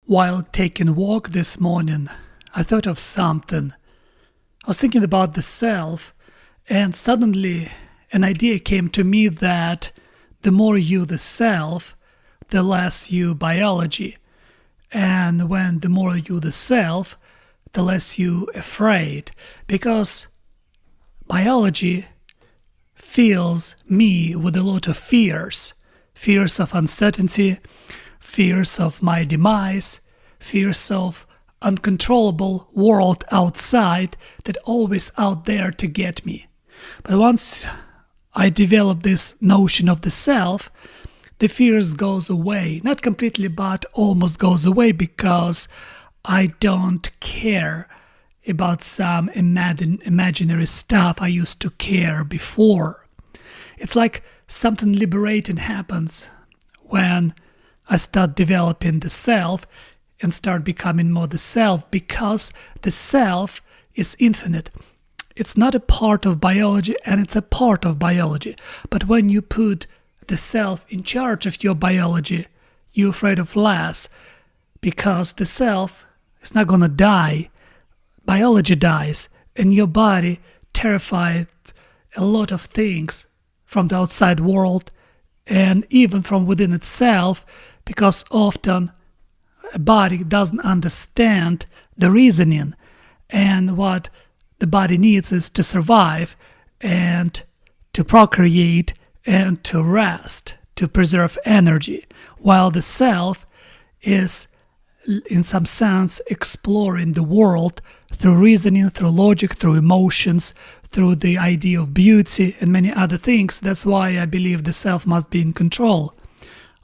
While taking a walk this morning, I thought of something. I was thinking about the self, and suddenly an idea came to me that the more you the self, the less you biology. And when the more you the self, the less you afraid. Because biology fills me with a lot of fears. Fears of uncertainty, fears of my demise, fears of uncontrollable world outside that always out there to get me. But once I develop this notion of the self, the fears goes away. Not completely, but almost goes away, because I don't care about some imaginary stuff I used to care before. It's like something liberating happens when I start developing the self and start becoming more the self, because the self is infinite. It's not a part of biology, and it's a part of biology. But when you put the self in charge of your biology, you're afraid of less, because the self is not going to die. Biology dies, and your body terrified a lot of things from the outside world and even from within itself, because often a body doesn't understand the reasoning, and what the body needs is to survive and to procreate and to rest, to preserve energy, while the self is, in some sense, exploring the world through reasoning, through logic, through emotions, through the idea of beauty and many other things. That's why I believe the self must be in control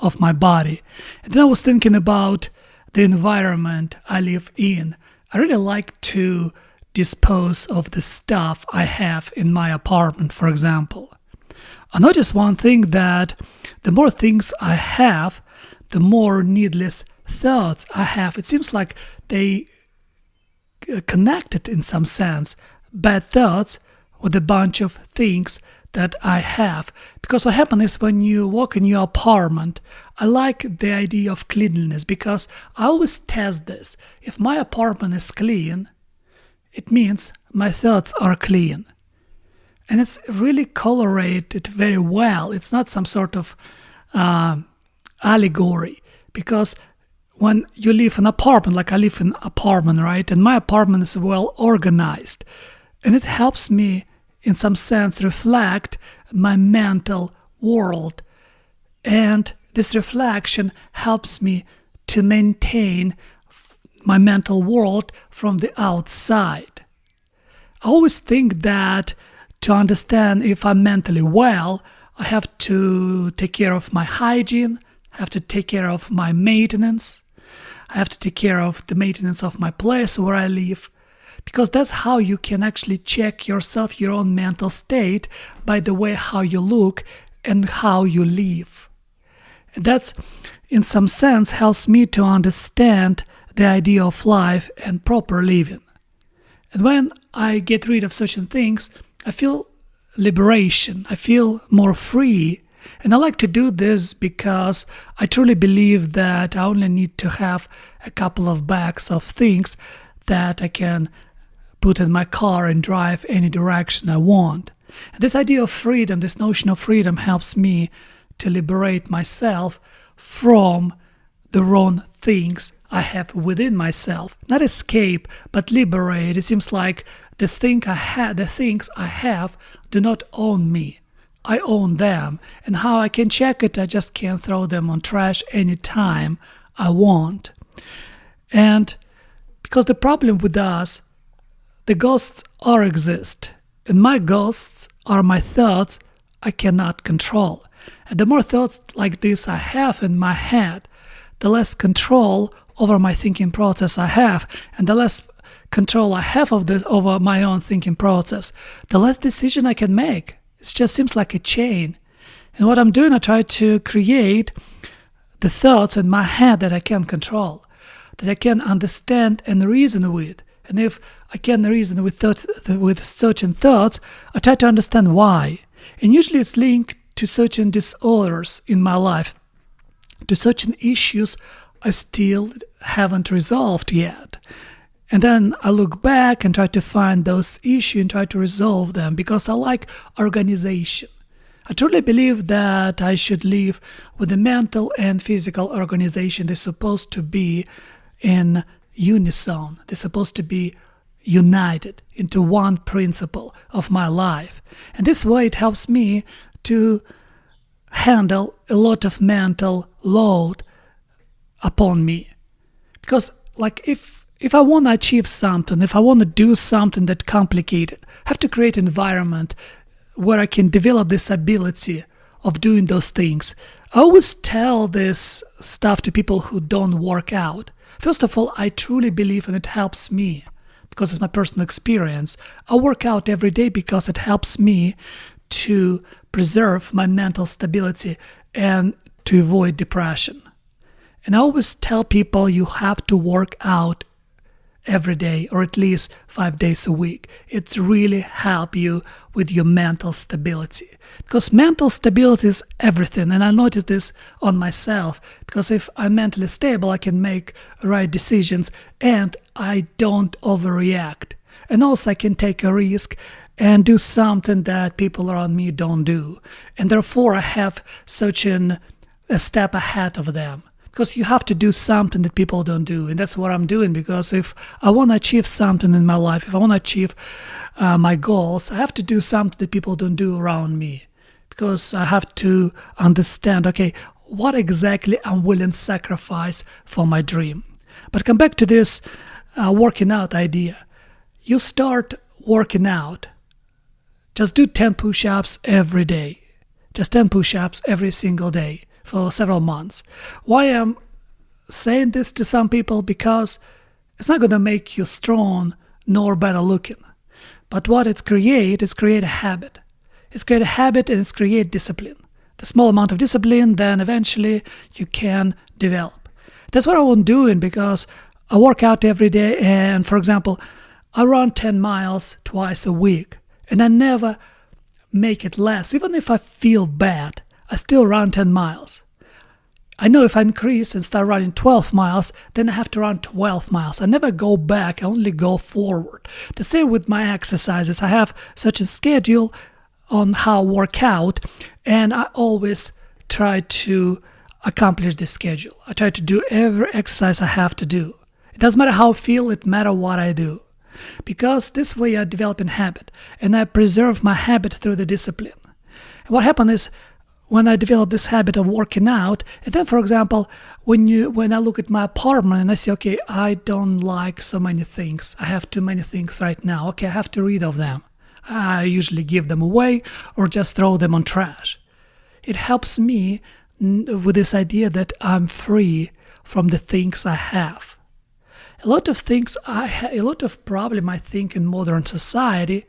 of my body. And then I was thinking about the environment I live in. I really like to dispose of the stuff I have in my apartment, for example. I noticed one thing, that the more things I have, the more needless thoughts I have. It seems like they connected in some sense, bad thoughts with a bunch of things that I have. Because what happens is, when you walk in your apartment, I like the idea of cleanliness, because I always test this. If my apartment is clean, it means my thoughts are clean. And it's really colorated very well. It's not some sort of allegory, because when you live in an apartment, like I live in an apartment, right? And my apartment is well organized. And it helps me, in some sense, reflect my mental world. And this reflection helps me to maintain my mental world from the outside. I always think that to understand if I'm mentally well, I have to take care of my hygiene, I have to take care of my maintenance, I have to take care of the maintenance of my place where I live, because that's how you can actually check yourself, your own mental state, by the way how you look and how you live. And that's, in some sense, helps me to understand the idea of life and proper living. And when I get rid of certain things, I feel liberation, I feel more free. And I like to do this because I truly believe that I only need to have a couple of bags of things that I can put in my car and drive any direction I want. And this idea of freedom, this notion of freedom, helps me to liberate myself from the wrong things I have within myself. Not escape, but liberate. It seems like the things I have do not own me. I own them. And how I can check it, I just can't throw them on trash anytime I want. And because the problem with us, the ghosts exist. And my ghosts are my thoughts I cannot control. And the more thoughts like this I have in my head, the less control over my thinking process I have, and the less control I have over my own thinking process, the less decision I can make. It just seems like a chain. And what I'm doing, I try to create the thoughts in my head that I can control, that I can understand and reason with. And if I can reason with certain thoughts, I try to understand why. And usually it's linked to certain disorders in my life, to certain issues I still haven't resolved yet. And then I look back and try to find those issues and try to resolve them because I like organization. I truly believe that I should live with the mental and physical organization. They're supposed to be in unison. They're supposed to be united into one principle of my life. And this way it helps me to handle a lot of mental load upon me. Because if I want to achieve something, if I want to do something that's complicated, I have to create an environment where I can develop this ability of doing those things. I always tell this stuff to people who don't work out. First of all, I truly believe, and it helps me because it's my personal experience. I work out every day because it helps me to preserve my mental stability and to avoid depression. And I always tell people you have to work out every day or at least 5 days a week. It really helps you with your mental stability. Because mental stability is everything. And I noticed this on myself. Because if I'm mentally stable, I can make right decisions and I don't overreact. And also I can take a risk and do something that people around me don't do. And therefore I have such a step ahead of them. Because you have to do something that people don't do. And that's what I'm doing. Because if I want to achieve something in my life, if I want to achieve my goals, I have to do something that people don't do around me. Because I have to understand, okay, what exactly I'm willing to sacrifice for my dream. But come back to this working out idea. You start working out. Just do 10 push-ups every day. Just 10 push-ups every single day for several months. Why I'm saying this to some people? Because it's not going to make you strong nor better looking. But what it's create a habit. It's create a habit and it's create discipline. The small amount of discipline, then eventually you can develop. That's what I'm doing because I work out every day and, for example, I run 10 miles twice a week and I never make it less. Even if I feel bad, I still run 10 miles. I know if I increase and start running 12 miles, then I have to run 12 miles. I never go back, I only go forward. The same with my exercises. I have such a schedule on how I work out, and I always try to accomplish this schedule. I try to do every exercise I have to do. It doesn't matter how I feel, it matters what I do. Because this way I develop a habit, and I preserve my habit through the discipline. And what happened is, when I develop this habit of working out, and then, for example, when I look at my apartment and I say, okay, I don't like so many things. I have too many things right now. Okay, I have to rid of them. I usually give them away or just throw them on trash. It helps me with this idea that I'm free from the things I have. A lot of things a lot of problem I think in modern society,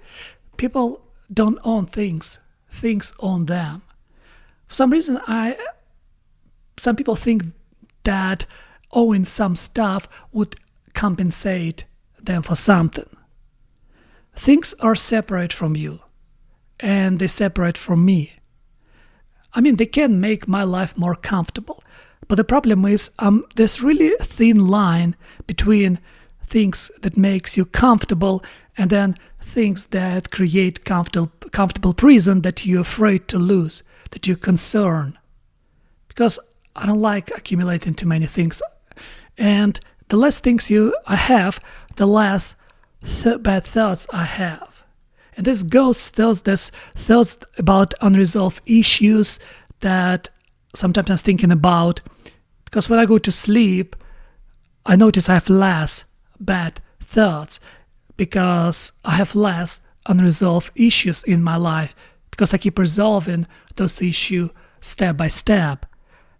people don't own things. Things own them. For some reason, some people think that owning some stuff would compensate them for something. Things are separate from you, and they separate from me. I mean, they can make my life more comfortable, but the problem is there's really a thin line between things that makes you comfortable and then things that create comfortable prison that you're afraid to lose, that you're concerned. Because I don't like accumulating too many things. And the less things I have, the less bad thoughts I have. And this thoughts about unresolved issues that sometimes I'm thinking about. Because when I go to sleep, I notice I have less bad thoughts because I have less unresolved issues in my life because I keep resolving those issues step by step.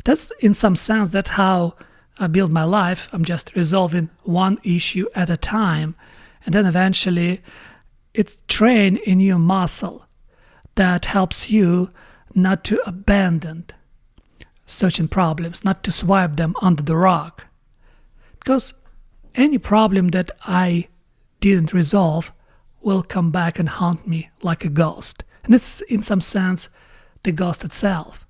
That's, in some sense, that's how I build my life. I'm just resolving one issue at a time. And then eventually it's trained in your muscle that helps you not to abandon certain problems, not to swipe them under the rug. Because any problem that I didn't resolve will come back and haunt me like a ghost. And it's, in some sense, the ghost itself.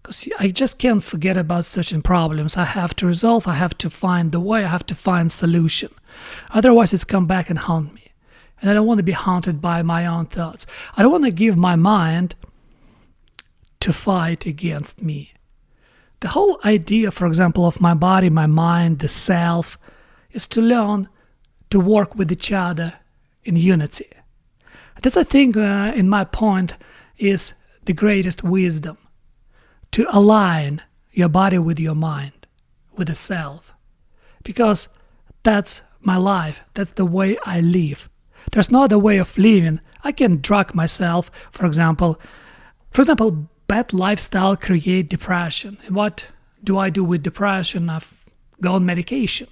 Because I just can't forget about certain problems. I have to resolve, I have to find the way, I have to find solution. Otherwise it's come back and haunt me. And I don't want to be haunted by my own thoughts. I don't want to give my mind to fight against me. The whole idea, for example, of my body, my mind, the self, is to learn to work with each other in unity. This, I think, in my point, is the greatest wisdom. To align your body with your mind, with the self. Because that's my life, that's the way I live. There's no other way of living. I can drug myself, for example, bad lifestyle create depression. And what do I do with depression? I go on medication.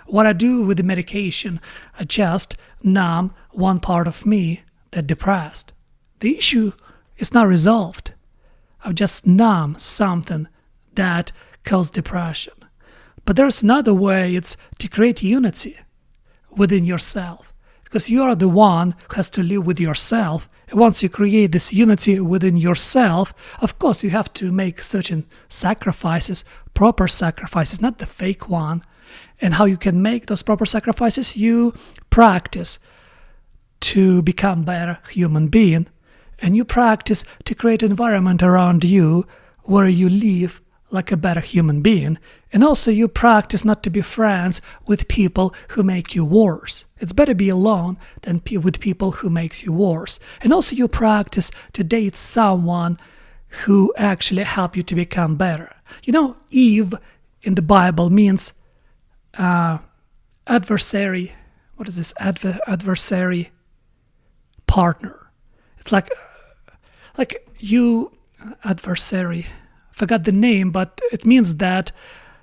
What I do with the medication, I just numb one part of me that's depressed. The issue is not resolved. I just numb something that causes depression. But there's another way, it's to create unity within yourself. Because you are the one who has to live with yourself. And once you create this unity within yourself, of course you have to make certain sacrifices, proper sacrifices, not the fake one. And how you can make those proper sacrifices, you practice to become better human being. And you practice to create an environment around you where you live like a better human being. And also you practice not to be friends with people who make you worse. It's better be alone than with people who makes you worse. And also you practice to date someone who actually help you to become better. You know, Eve in the Bible means adversary. What is this? Adversary partner. It's like you, adversary, forgot the name, but it means that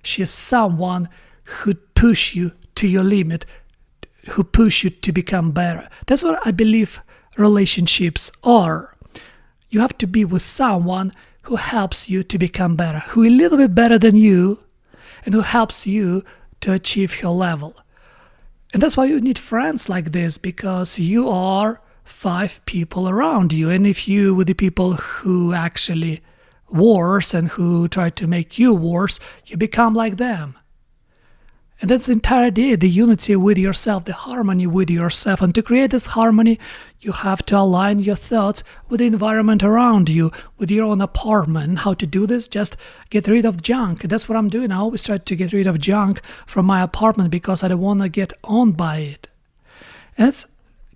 she is someone who push you to your limit, who push you to become better. That's what I believe relationships are. You have to be with someone who helps you to become better, who is a little bit better than you, and who helps you to achieve your level. And that's why you need friends like this, because you are 5 people around you, and if you with the people who actually worse and who try to make you worse, you become like them. And that's the entire idea, the unity with yourself, the harmony with yourself. And to create this harmony, you have to align your thoughts with the environment around you, with your own apartment. And how to do this? Just get rid of junk. That's what I'm doing. I always try to get rid of junk from my apartment because I don't want to get owned by it. And it's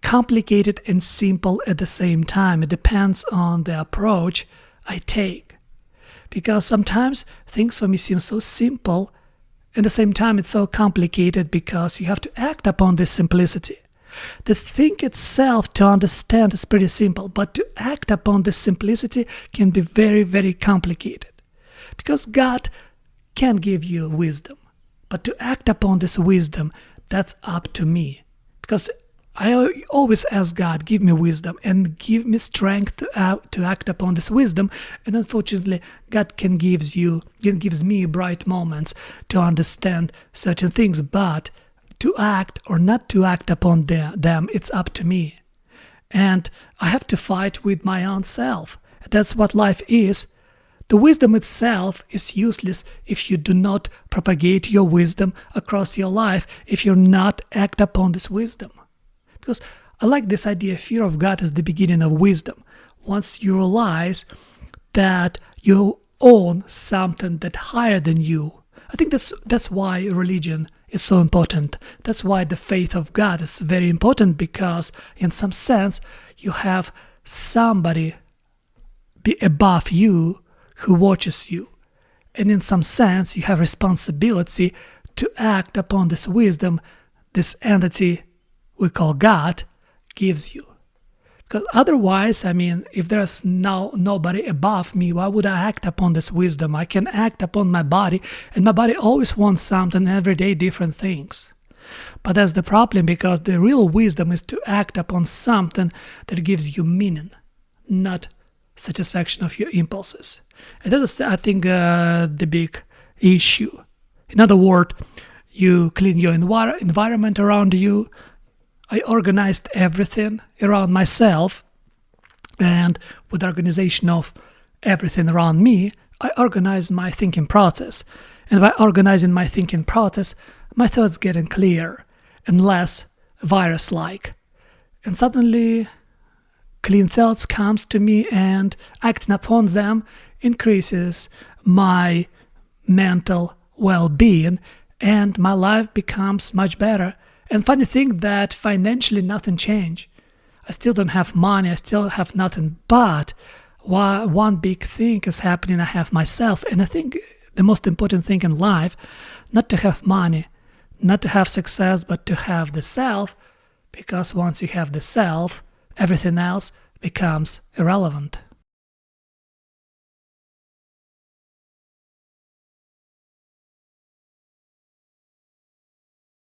complicated and simple at the same time. It depends on the approach I take. Because sometimes things for me seem so simple, at the same time it's so complicated because you have to act upon this simplicity. The thing itself to understand is pretty simple, but to act upon this simplicity can be very, very complicated. Because God can give you wisdom, but to act upon this wisdom, that's up to me. Because I always ask God, give me wisdom and give me strength to act upon this wisdom. And unfortunately, God gives me bright moments to understand certain things. But to act or not to act upon them, it's up to me. And I have to fight with my own self. That's what life is. The wisdom itself is useless if you do not propagate your wisdom across your life, if you not act upon this wisdom. Because I like this idea, fear of God is the beginning of wisdom. Once you realize that you own something that's higher than you. I think that's why religion is so important. That's why the faith of God is very important, because in some sense you have somebody be above you who watches you. And in some sense you have responsibility to act upon this wisdom, this entity we call God gives you. Because otherwise, if there's nobody above me, why would I act upon this wisdom? I can act upon my body, and my body always wants something every day, different things. But that's the problem, because the real wisdom is to act upon something that gives you meaning, not satisfaction of your impulses. And that is, I think, the big issue. In other words, you clean your environment around you. I organized everything around myself, and with the organization of everything around me, I organize my thinking process. And by organizing my thinking process, my thoughts getting clearer and less virus-like. And suddenly, clean thoughts comes to me, and acting upon them increases my mental well-being, and my life becomes much better. And funny thing that financially nothing changed. I still don't have money, I still have nothing, but one big thing is happening. I have myself, and I think the most important thing in life, not to have money, not to have success, but to have the self, because once you have the self, everything else becomes irrelevant.